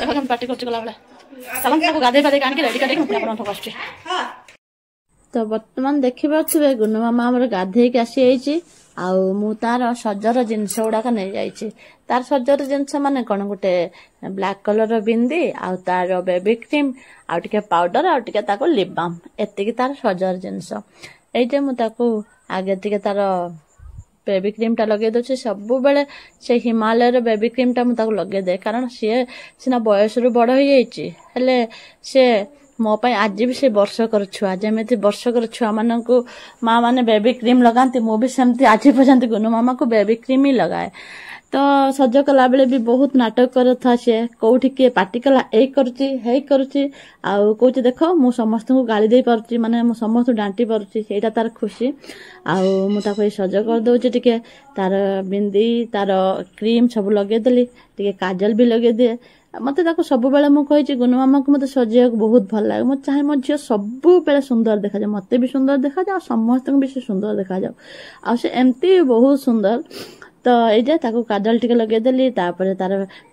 Party कर गाधे फाधे आनिक ready कर तो बर्तमान देखिपे गुनु मामा आम गाधेक आसी मु तार सजर जिनस गुड़ाक नहीं जाइए तार सजर जिनस माने कौन गोटे ब्लैक कलर बिंदी आ तार बेबी क्रीम आउटे पाउडर आउटे लिप बाम एति तार सजर जिनस ये मुझे आगे टे तार बेबी क्रीम टा लगे दे सब बेले से हिमालय बेबी क्रीम टा मुझे लगे दे कारण सी सीना बयस रु बड़ हो जाइए सी मो आज भी से वर्षकर छुआ जमी वर्षकर छुआ मान माँ मैंने बेबी क्रीम लगाती मुझे सेमती आज पर्यंत गुनु मामा को बेबी क्रीम ही लगाए तो सज कला बेले भी बहुत नाटक कर था सी कौटी किए पार्टी कला करुच्ची कौच देख मु समस्त को गाली दे पारुची माने मु समस्त डांटी पारुची सेटा तार खुशी आउ सज कर दउची टिके तार बिंदी तार क्रीम सब लगे देली टिके काजल भी लगे दिए मत सब बेले मुझे गुनु मामा को मत सजा बहुत भल लगे मुझे चाहे मो झील सब बेले सुंदर देखा जाए मत भी सुंदर देखा जाए समस्त भी सुंदर देखा जाए आमती बहुत सुंदर तो ये काजल टिके लगेदेली तार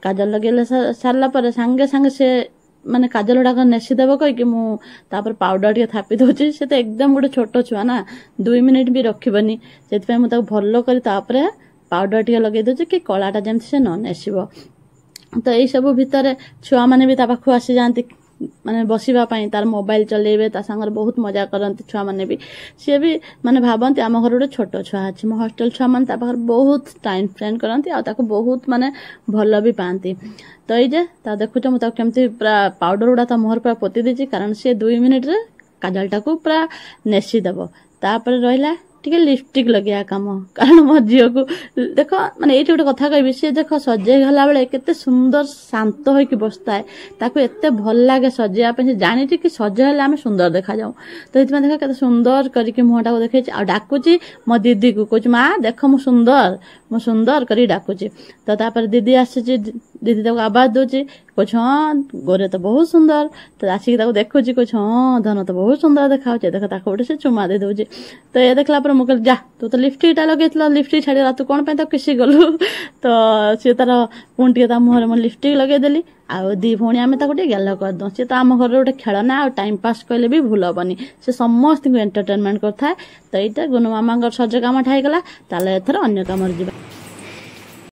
काजल लगे सारा सांगे सांगे से माने काजल गुड़ाक नेसीदेव कहीकि मुझे पाउडर टे थापी दूसरी से तो एकदम गोटे छोट छुआ ना 2 मिनिट भी रखनी से मुझे भल कर पाउडर टे लगे दूसरी कि कलाटा जमी से न नेसीब तो यही सब भितर छुआ मैंने भी पाखु आसी जाती माने बसवाई तार मोबाइल चलेबे ता सांगर बहुत मजा करती छुआ मैंने भी सी भी माने भावती आम घर गोटे छोट छुआ अच्छे मो हॉस्टल छुआ मैंने बहुत टाइम स्पेंड करती बहुत माने भल भी पाती तो ये देखुच मुझे केमती पूरा पाउडर गुड़ा मुहर पूरा पोती देती कारण सी 2 मिनिट रे काजलटा को पूरा नेसीदेव तापर रहा टिके लिपस्टिक लगे कम कारण मो झील को देख माने ये गोटे कथा कहि सी देख सजे गला बेले केते सुंदर शांत होइकी बसता है ताको एते भल लागे सजेया पे जानी कि सजे हेले आमे सुंदर देखा जाऊ तो इतना देख केते सुंदर करके मुहटा को देखै आ डाकुची मो दीदी को कहूँ माँ देख मु सुंदर करी डाकुची तो तापर दीदी आसी दीदी ताको आवाज दूची कुछ हाँ गोरे तो बहुत सुंदर तो आसिक देखुची कुछ हाँ धन तो बहुत सुंदर देखा देख गोटे से चुमा दे दूची तो ये देखला पर मुझे जा तू तो लिपस्टिक टा लगे लिपस्टिक छाड़ा तू कौन तो किसी गलु तो सी तार पुणी टे मुहर मुझे लिपस्टिक लगेदेली आउ दी भौणी आम गेल करदे सी तो आम घर गोटे खेलना आ टाइम पास कहले भी भूल हेनी से समस्त एंटरटेनमेंट करता है तो यहाँ गुनु मामा सज कम ठाईगला एथर अन्य कम जा।